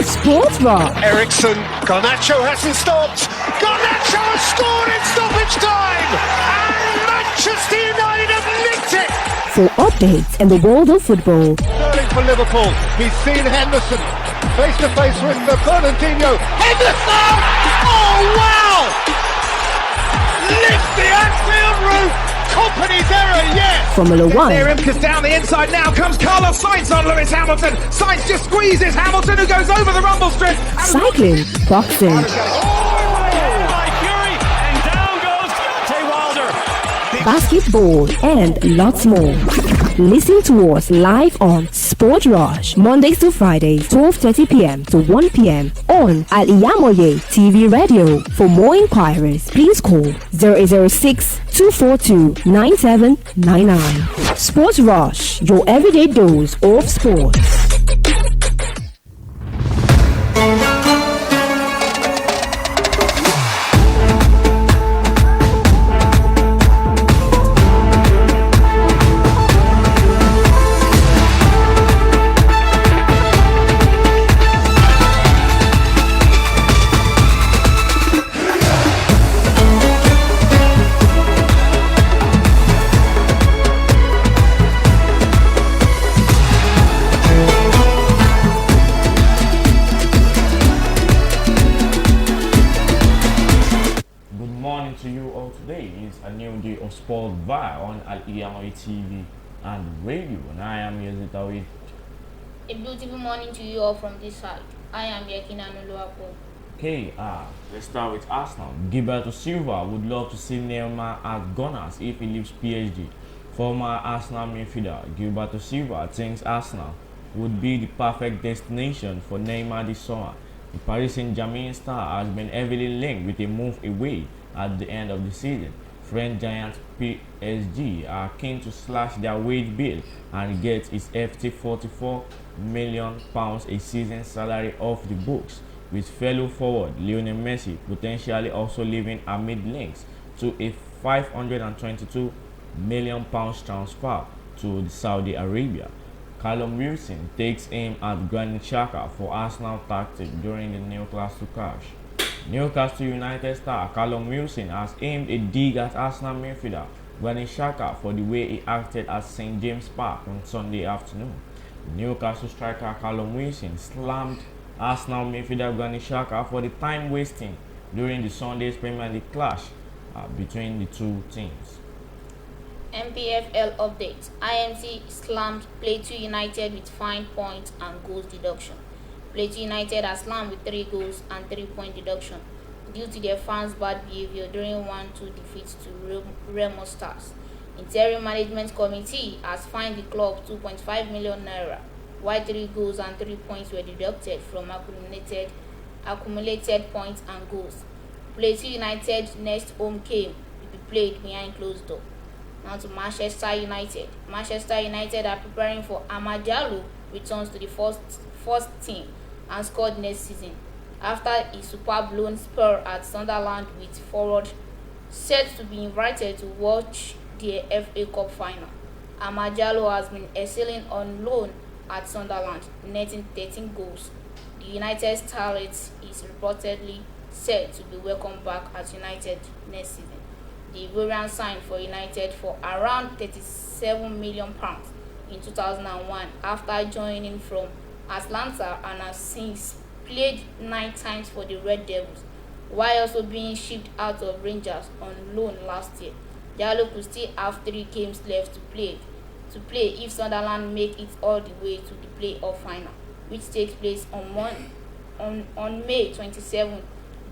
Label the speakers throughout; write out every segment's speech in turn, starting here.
Speaker 1: Sports Rock.
Speaker 2: Ericsson, Garnacho hasn't stopped. Garnacho has scored in stoppage time, and Manchester United have nicked it.
Speaker 1: For updates in the world of football.
Speaker 2: Sterling for Liverpool. He's seen Henderson face to face with Fernandinho. Henderson! Oh wow! Lift the Anfield roof. Company's error, yes!
Speaker 1: Formula One.
Speaker 3: Near him, because down the inside now comes Carlos Sainz on Lewis Hamilton. Sainz just squeezes Hamilton, who goes over the rumble strip.
Speaker 1: Cycling. Boxing. Basketball and lots more. Listen to us live on Sport Rush, Mondays to Fridays, 12:30 p.m. to 1 p.m. on Al-IyamoyeTv Radio. For more inquiries, please call 0806 242 9799. Sport Rush, your everyday dose of sports.
Speaker 4: Sportville on Al-IyamoyeTv and radio, and I am YAZID.
Speaker 5: A beautiful morning to you all from this side. I am YEKINI ANUOLUWAPO.
Speaker 4: Okay, let's start with Arsenal. Gilberto Silva would love to see Neymar at Gunners if he leaves PSG. Former Arsenal midfielder Gilberto Silva thinks Arsenal would be the perfect destination for Neymar this summer. The Paris Saint-Germain star has been heavily linked with a move away at the end of the season. French giant PSG are keen to slash their wage bill and get its hefty £44 million a season salary off the books, with fellow forward Lionel Messi potentially also leaving amid links to a £522 million transfer to Saudi Arabia. Callum Wilson takes aim at Granit Xhaka for Arsenal tactic during the Newcastle clash. Newcastle United star Callum Wilson has aimed a dig at Arsenal midfielder Granit Xhaka for the way he acted at St James Park on Sunday afternoon. Newcastle striker Callum Wilson slammed Arsenal midfielder Granit Xhaka for the time wasting during the Sunday's Premier League clash between the two teams.
Speaker 5: MPFL update. IMC slammed Plateau United with fine points and goals deduction. Plateau United are slammed with 3 goals and 3-point deduction due to their fans' bad behavior during 1-2 defeats to Remo Stars. Interim Management Committee has fined the club €2.5 million, while 3 goals and 3 points were deducted from accumulated points and goals. Plateau United's next home game will be played behind closed door. Now to Manchester United. Manchester United are preparing for Amad Diallo returns to the first team and scored next season after a superb loan spell at Sunderland, with forward set to be invited to watch the FA Cup final. Amad Diallo has been excelling on loan at Sunderland, netting 13 goals. The United starlet is reportedly set to be welcomed back at United next season. The Ivorian signed for United for around £37 million in 2001 after joining from Atlanta and has since played 9 times for the Red Devils, while also being shipped out of Rangers on loan last year. Diallo could still have 3 games left to play if Sunderland make it all the way to the playoff final, which takes place on May 27,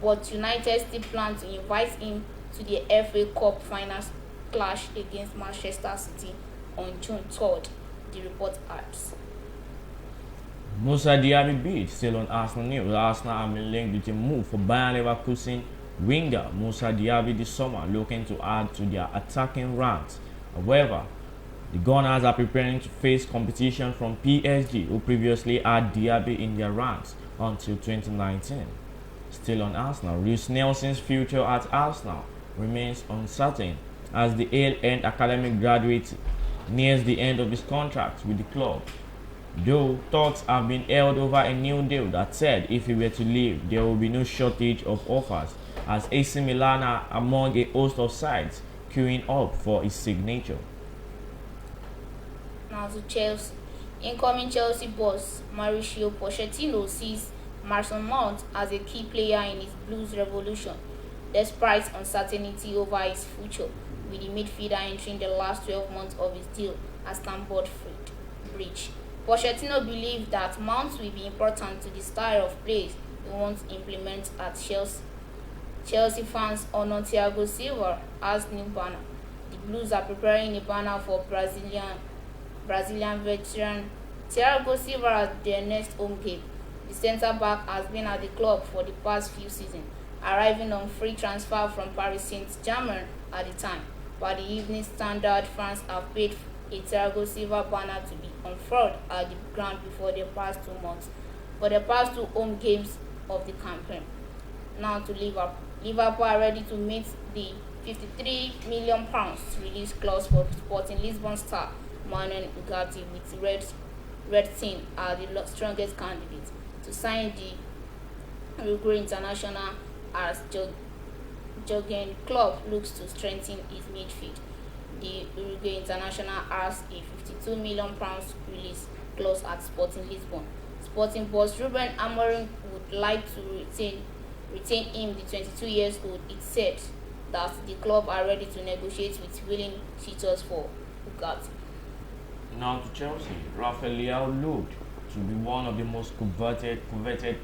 Speaker 5: but United still plan to invite him to the FA Cup finals clash against Manchester City on June 3rd, the report adds.
Speaker 4: Moussa Diaby bid still on Arsenal news. Arsenal have been linked with a move for Bayern Leverkusen winger Moussa Diaby this summer, looking to add to their attacking ranks. However, the Gunners are preparing to face competition from PSG, who previously had Diaby in their ranks until 2019. Still on Arsenal, Reiss Nelson's future at Arsenal remains uncertain as the AL-end academic graduate nears the end of his contract with the club. Though talks have been held over a new deal that said if he were to leave, there will be no shortage of offers, as AC Milan are among a host of sides queuing up for his signature.
Speaker 5: Now to Chelsea. Incoming Chelsea boss Mauricio Pochettino sees Mason Mount as a key player in his Blues revolution, despite uncertainty over his future, with the midfielder entering the last 12 months of his deal at Stamford Bridge. Pochettino believes that Mount will be important to the style of play he wants to implement at Chelsea. Chelsea fans honor Thiago Silva as new banner. The Blues are preparing a banner for Brazilian veteran Thiago Silva at their next home game. The centre-back has been at the club for the past few seasons, arriving on free transfer from Paris Saint-Germain at the time. By the Evening Standard, fans have paid a Thiago Silva banner to be unfurled at the ground before the past 2 months for the past 2 home games of the campaign. Now to Liverpool. Liverpool are ready to meet the £53 million release clause for Sporting Lisbon star Manuel Ugarte, with Red Team are the strongest candidates to sign the Uruguay international, as Jurgen Klopp looks to strengthen his midfield. The Uruguay international has a £52 million release clause at Sporting Lisbon. Sporting boss Ruben Amorim would like to retain him, the 22 years old. It said that the club are ready to negotiate with willing suitors for Ugarte.
Speaker 4: Now to Chelsea. Rafael looked to be one of the most coveted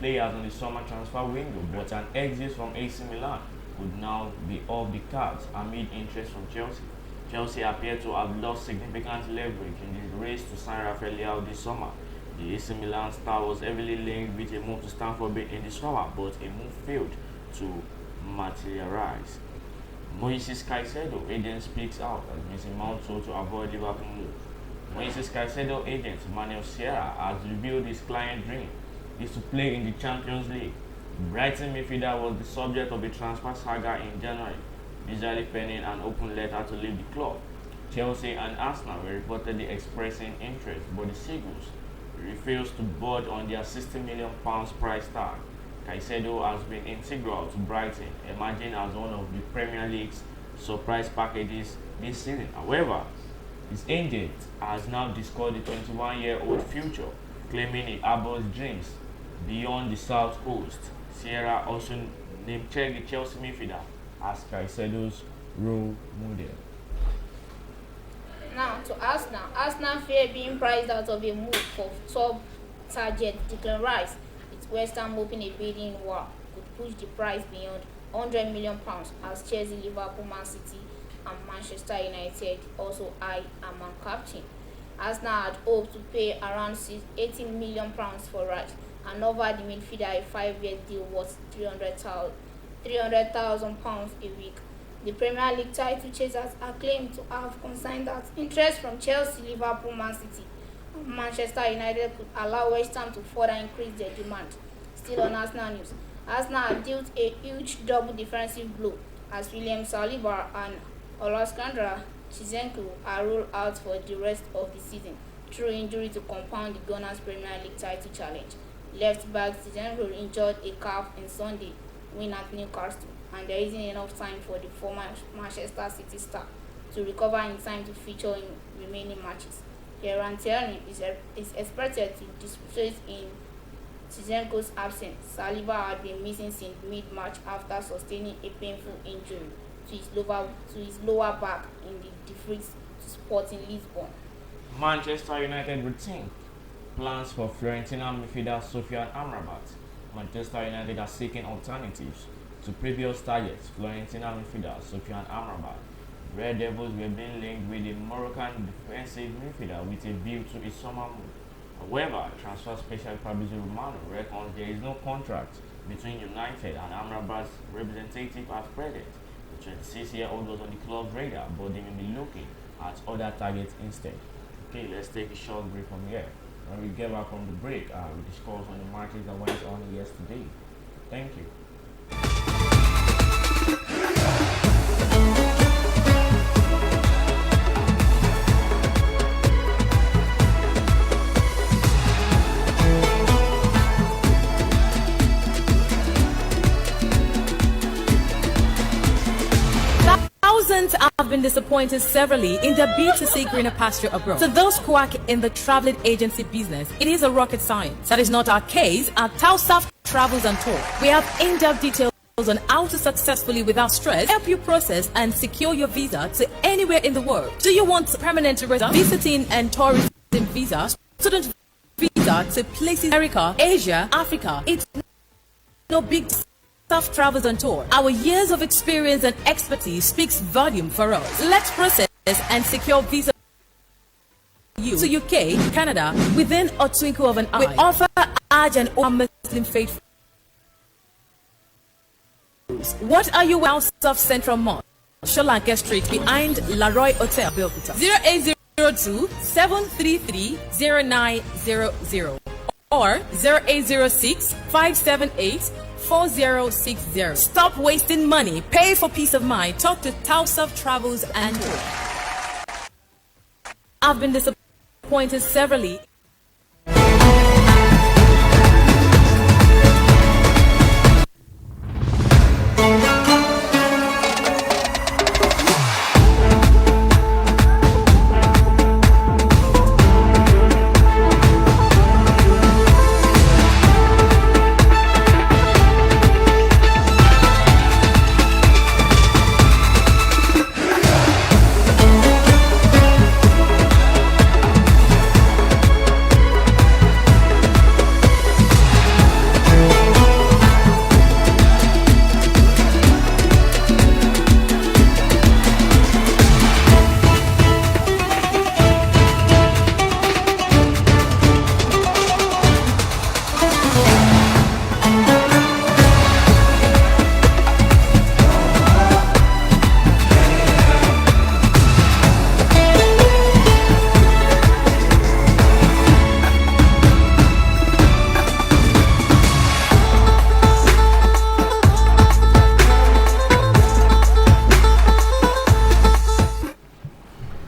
Speaker 4: players on the summer transfer window, but an exit from AC Milan would now be off the cards amid interest from Chelsea. Chelsea appear to have lost significant leverage in the race to sign Rafael this summer. The AC Milan star was heavily linked with a move to Stamford Bridge in the summer, but a move failed to materialize. Moises Caicedo agent speaks out as Mason Mount told to avoid Liverpool move. Moises Caicedo agent Manuel Sierra has revealed his client's dream is to play in the Champions League. Brighton midfielder was the subject of a transfer saga in January, initially penning an open letter to leave the club. Chelsea and Arsenal were reportedly expressing interest, but the Seagulls refused to budge on their £60 million price tag. Caicedo has been integral to Brighton, emerging as one of the Premier League's surprise packages this season. However, his agent has now discussed the 21-year-old future, claiming he harbors dreams beyond the South Coast. Sierra also name-checked the Chelsea midfielder as Caicedo's role model.
Speaker 5: Now to Arsenal. Arsenal fear being priced out of a move for top target Declan Rice, with West Ham hoping a bidding war could push the price beyond £100 million, as Chelsea, Liverpool, Man City and Manchester United also eye Amman captain. Arsenal had hoped to pay around £18 million for Rice and offer the midfielder a 5-year deal worth £300,000 a week. The Premier League title chasers are claimed to have consigned that interest from Chelsea, Liverpool, Man City and Manchester United could allow West Ham to further increase their demand. Still on Arsenal news, Arsenal have dealt a huge double defensive blow as William Saliba and Alexander Zinchenko are ruled out for the rest of the season through injury to compound the Gunners' Premier League title challenge. Left back Zinchenko injured a calf in Sunday win at Newcastle, and there isn't enough time for the former Manchester City star to recover in time to feature in remaining matches. Kieran Tierney is expected to dispute in Zinchenko's absence. Saliba had been missing since mid-March after sustaining a painful injury to his lower back in the defeat to Sporting Lisbon.
Speaker 4: Manchester United retain plans for Fiorentina midfielder Sofyan Amrabat. Manchester United are seeking alternatives to previous targets Fiorentina midfielder Sofyan Amrabat. Red Devils were being linked with the Moroccan defensive midfielder with a view to a summer move. However, transfer specialist Fabrizio Romano reckons there is no contract between United and Amrabat's representative at present. The 26-year-old was on the club's radar, but they may be looking at other targets instead. Okay, let's take a short break from here. When we get back from the break, we discuss on the matches that went on yesterday. Thank you.
Speaker 6: been disappointed severally in their bid to see greener pasture abroad. To those quack in the traveling agency business, it is a rocket science. That is not our case at TAOHEED Travels and Tour. We have in-depth details on how to successfully, without stress, help you process and secure your visa to anywhere in the world. Do you want permanent residence, visiting and tourism visa, student visa to places in America, Asia, Africa? It's no big staff travels on tour. Our years of experience and expertise speaks volume for us. Let's process and secure visa you to UK, Canada within a twinkle of an eye. We offer Hajj and Muslim faithful. What are you well South Central Mall, Sholanke Street behind Laroy Hotel, Belkuta? 0802 733 0900 or 0806 578 4060. Stop wasting money. Pay for peace of mind. Talk to TAOHEED Travels and Tour. I've been disappointed severally.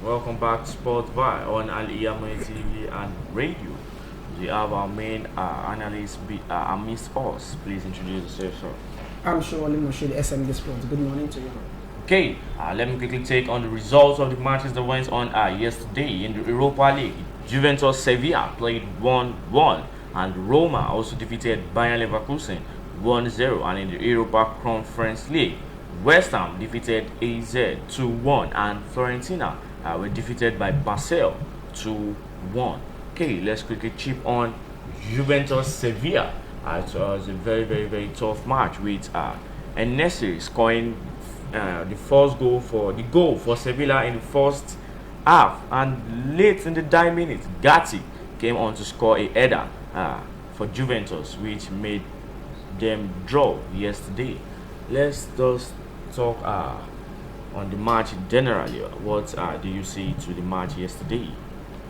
Speaker 4: Welcome back to Sportville on Al-IyamoyeTv and radio. We have our main analyst amidst us. Please introduce yourself, sir.
Speaker 7: I'm sure Moshe, the SMD Sports. Good morning to you.
Speaker 4: Okay, let me quickly take on the results of the matches that went on yesterday in the Europa League. Juventus Sevilla played 1-1 and Roma also defeated Bayern Leverkusen 1-0, and in the Europa Conference League, West Ham defeated AZ 2-1 and Fiorentina were defeated by Basel 2-1. Okay, let's quickly chip on Juventus Sevilla. It was a very tough match with En-Nesyri scoring the goal for Sevilla in the first half, and late in the dying minutes, Gatti came on to score a header for Juventus, which made them draw yesterday. Let's just talk on the match generally. What do you see to the match yesterday?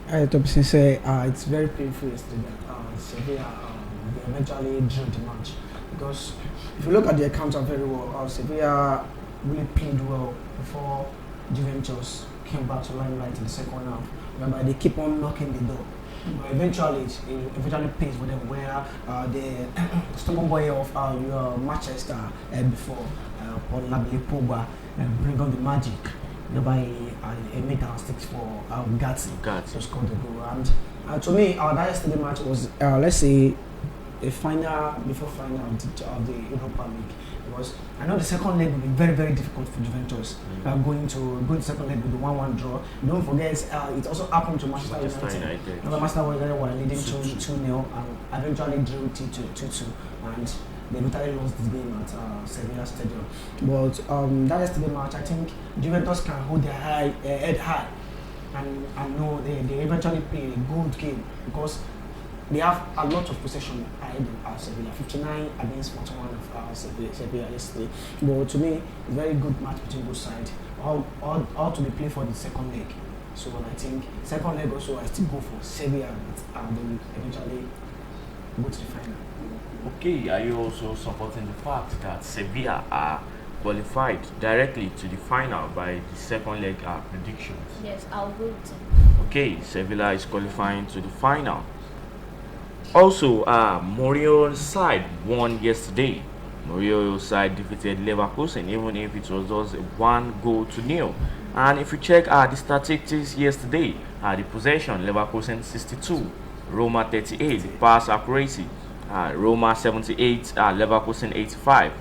Speaker 7: To say it's very painful yesterday that Sevilla they eventually drew the match, because if you look at the accounts very well, Sevilla really played well before Juventus came back to limelight in the second half, whereby they keep on knocking the door. But eventually, it pays for them, where the stubborn boy of Manchester before, YEKINI, bring on the magic, whereby a meter sticks for Gatti to score the goal. And to me, that yesterday match was, let's say, a final before final of the Europa League. Because I know the second leg will be very difficult for Juventus. Going to second leg with the 1-1 draw. Don't forget, it also happened to Manchester United. Manchester United were leading 2-0 and eventually drew 2-2, and they literally lost this game at Sevilla Stadium. But that yesterday match, I think Juventus can hold their head high and know they eventually play a good game, because they have a lot of possession ahead of Sevilla, 59 against 41 of Sevilla yesterday. But to me, it's a very good match between both sides. All to be played for the second leg. So I think second leg also, I still go for Sevilla, but they will eventually go to the final.
Speaker 4: Okay, are you also supporting the fact that Sevilla are qualified directly to the final by the second leg predictions?
Speaker 5: Yes, I'll go with him.
Speaker 4: Okay, Sevilla is qualifying to the final. Also, Mourinho's side won yesterday. Mourinho's side defeated Leverkusen, even if it was just 1-0. And if you check the statistics yesterday, the possession, Leverkusen 62, Roma 38, the pass accuracy, Roma 78, Leverkusen 85.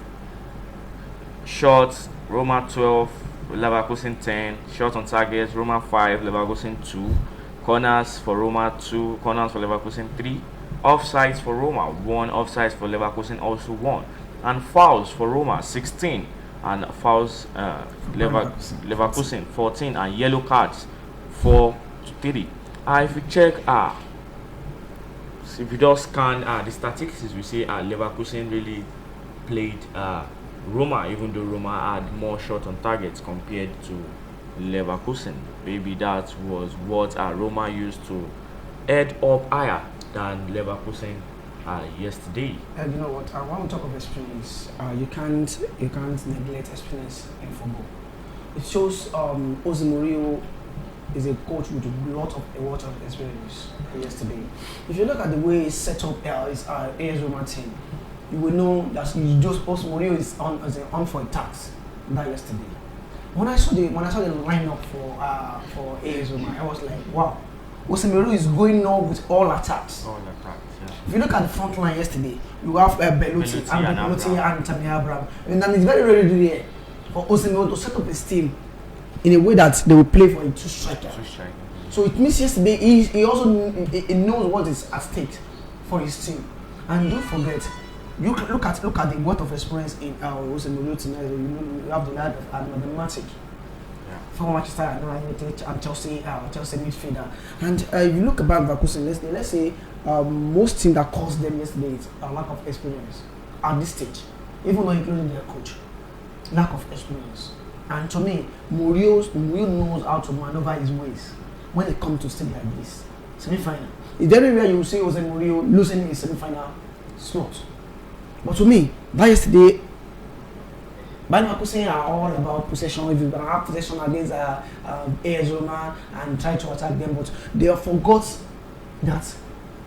Speaker 4: Shots, Roma 12, Leverkusen 10. Shots on targets, Roma 5, Leverkusen 2. Corners for Roma 2, corners for Leverkusen 3. Offsides for Roma 1, offsides for Leverkusen also 1. And fouls for Roma 16, and fouls Leverkusen 14, and yellow cards 4 to 3. If you check if you just scan the statistics, we see Leverkusen really played Roma, even though Roma had more shots on targets compared to Leverkusen. Maybe that was what Roma used to head up higher than Leverkusen yesterday.
Speaker 7: And you know what? I want to talk of experience. You can't neglect experience in football. It shows Jose Mourinho is a coach with a lot of experience yesterday. If you look at the way he set up his AS Roma team, you will know that Jose Mourinho is on for a task. That yesterday. When I saw the lineup for AS Roma, I was like, wow, Jose Mourinho is going on with all attacks.
Speaker 4: All attacks, yeah.
Speaker 7: If you look at the front line yesterday, you have Belotti and Tammy Abraham, and then it's very rare for Jose Mourinho to set up his team in a way that they will play for a two striker. So it means yesterday he also knows what is at stake for his team. And don't forget, you look at the wealth of experience in Jose Mourinho tonight. You have the lad of Mathematic, from Manchester United and Chelsea midfielder. And if you look about Leverkusen, let's say most thing that caused them yesterday is a lack of experience at this stage, even though including their coach, lack of experience. And to me, Mourinho knows how to maneuver his ways when it comes to stage like this, semi-final. It's very rare you will see Jose Mourinho losing his semi-final slot. But to me, that yesterday, Leverkusen are all about possession. If you can have possession against AS Roma and try to attack them, but they have forgot that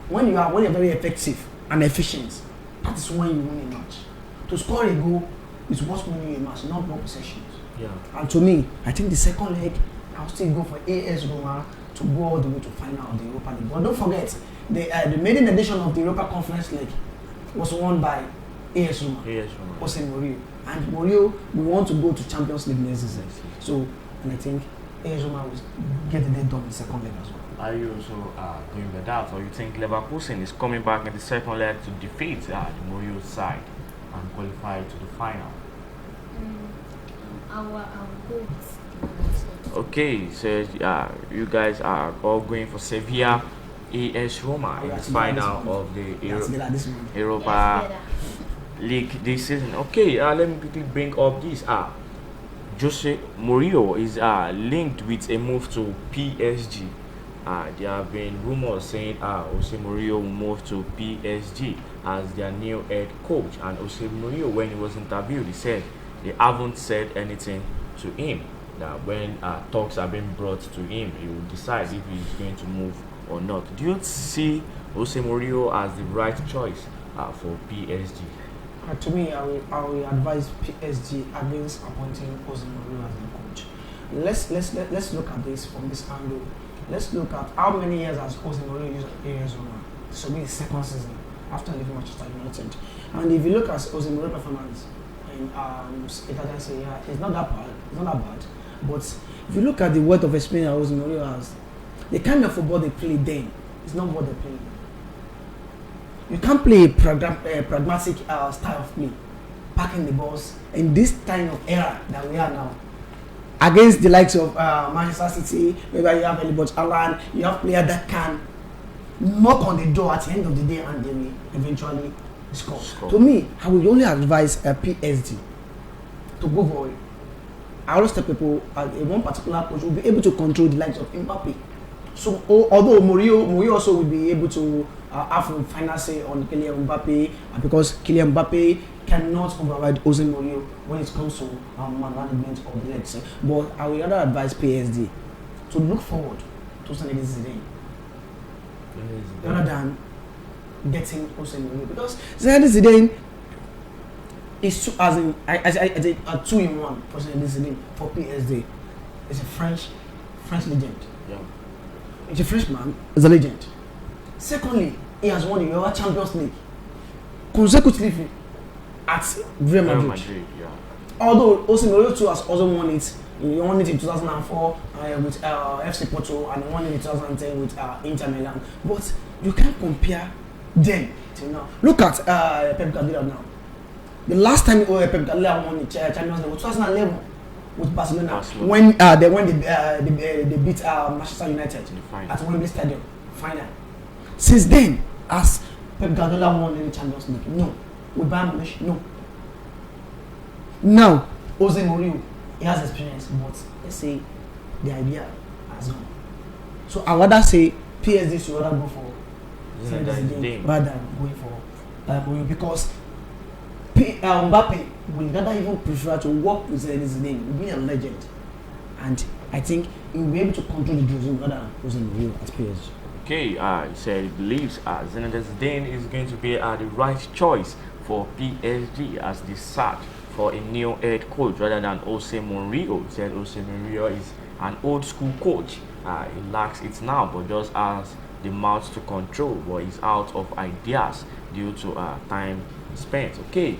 Speaker 7: when you're very effective and efficient, that is when you win a match. To score a goal is what's winning a match, not more possessions.
Speaker 4: Yeah.
Speaker 7: And to me, I think the second leg, I'll still go for AS Roma to go all the way to final of the Europa League. But don't forget, the maiden edition of the Europa Conference League was won by AS Roma. Jose Mourinho. And Mourinho, we want to go to Champions League next season. So, and I think AS Roma will get the done in the second leg as well.
Speaker 4: Are you also going with that, or you think Leverkusen is coming back in the second leg to defeat the Mourinho side and qualify to the final? Okay, so you guys are all going for Sevilla, AS Roma in the final of the Europa League this season. Okay, let me quickly bring up this. Jose Mourinho is linked with a move to PSG. There have been rumors saying Jose Mourinho will move to PSG as their new head coach. And Jose Mourinho, when he was interviewed, he said they haven't said anything to him. That when talks are being brought to him, he will decide if he is going to move or not. Do you see Jose Mourinho as the right choice for PSG?
Speaker 7: To me, I will advise PSG against appointing Jose Mourinho as the coach. Let's look at this from this angle. Let's look at how many years has Jose Mourinho used AS Roma. This will be his second season after leaving Manchester United. And if you look at Jose Mourinho's performance in Italian Serie A, it's not that bad. It's not that bad. But if you look at the wealth of experience Jose Mourinho has, the kind of football they play then is not what they play. You can't play a pragmatic style of play, packing the balls in this kind of era that we are now. Against the likes of Manchester City, maybe you have Elibot Alan, you have players that can knock on the door at the end of the day and they will eventually score. To me, I would only advise PSG to go for it. I always tell people one particular coach will be able to control the likes of Mbappe. So although Mourinho also will be able to have a final say on Kylian Mbappe, because Kylian Mbappe cannot override Jose Mourinho when it comes to management of the legs. But I will rather advise PSG to look forward to Zinedine Zidane rather than getting Jose Mourinho, because Zinedine Zidane is two, as a 2-in-1 for Zinedine Zidane for PSG. is a French legend.
Speaker 4: Yeah.
Speaker 7: He's a Frenchman, is a legend. Secondly, he has won the UEFA Champions League consecutively at Real Madrid.
Speaker 4: Yeah.
Speaker 7: Although Osimhen too has also won it. He won it in 2004 with FC Porto, and he won it in 2010 with Inter Milan. But you can't compare them till now. Look at Pep Guardiola now. The last time Pep Guardiola won the Champions League was 2011 with Barcelona. When they beat Manchester United at Wembley Stadium final. Since then, has Pep Guardiola won any Champions League? No. With Bayern Munich? No. Now, Jose Mourinho, he has experience, but let's say the idea has gone. So I rather say PSG should rather go for Zidane rather than going for Mourinho, because Mbappe will rather even prefer to work with Zidane, being a legend, and I think he will be able to control the dressing rather than Jose Mourinho at PSG.
Speaker 4: Okay, he said he believes Zinedine Zidane is going to be the right choice for PSG as they search for a new head coach rather than Jose Mourinho. He said Jose Mourinho is an old school coach. He lacks it now, but just has the mouth to control, but he's out of ideas due to time spent. Okay,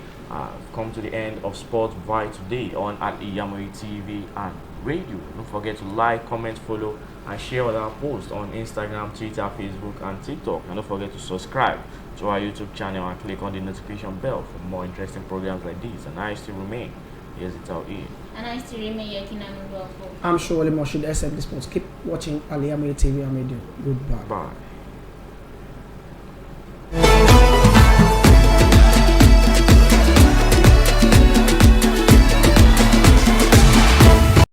Speaker 4: come to the end of Sportville today on Al-IyamoyeTv and radio. Don't forget to like, comment, follow, and share our posts on Instagram, Twitter, Facebook, and TikTok. And don't forget to subscribe to our YouTube channel and click on the notification bell for more interesting programs like this. And I still remain YAZID TAOHEED.
Speaker 5: And I still remain YEKINI.
Speaker 7: I'm sure Moshid SMD Sports. Keep watching Al-IyamoyeTv and radio. Goodbye.
Speaker 4: Bye.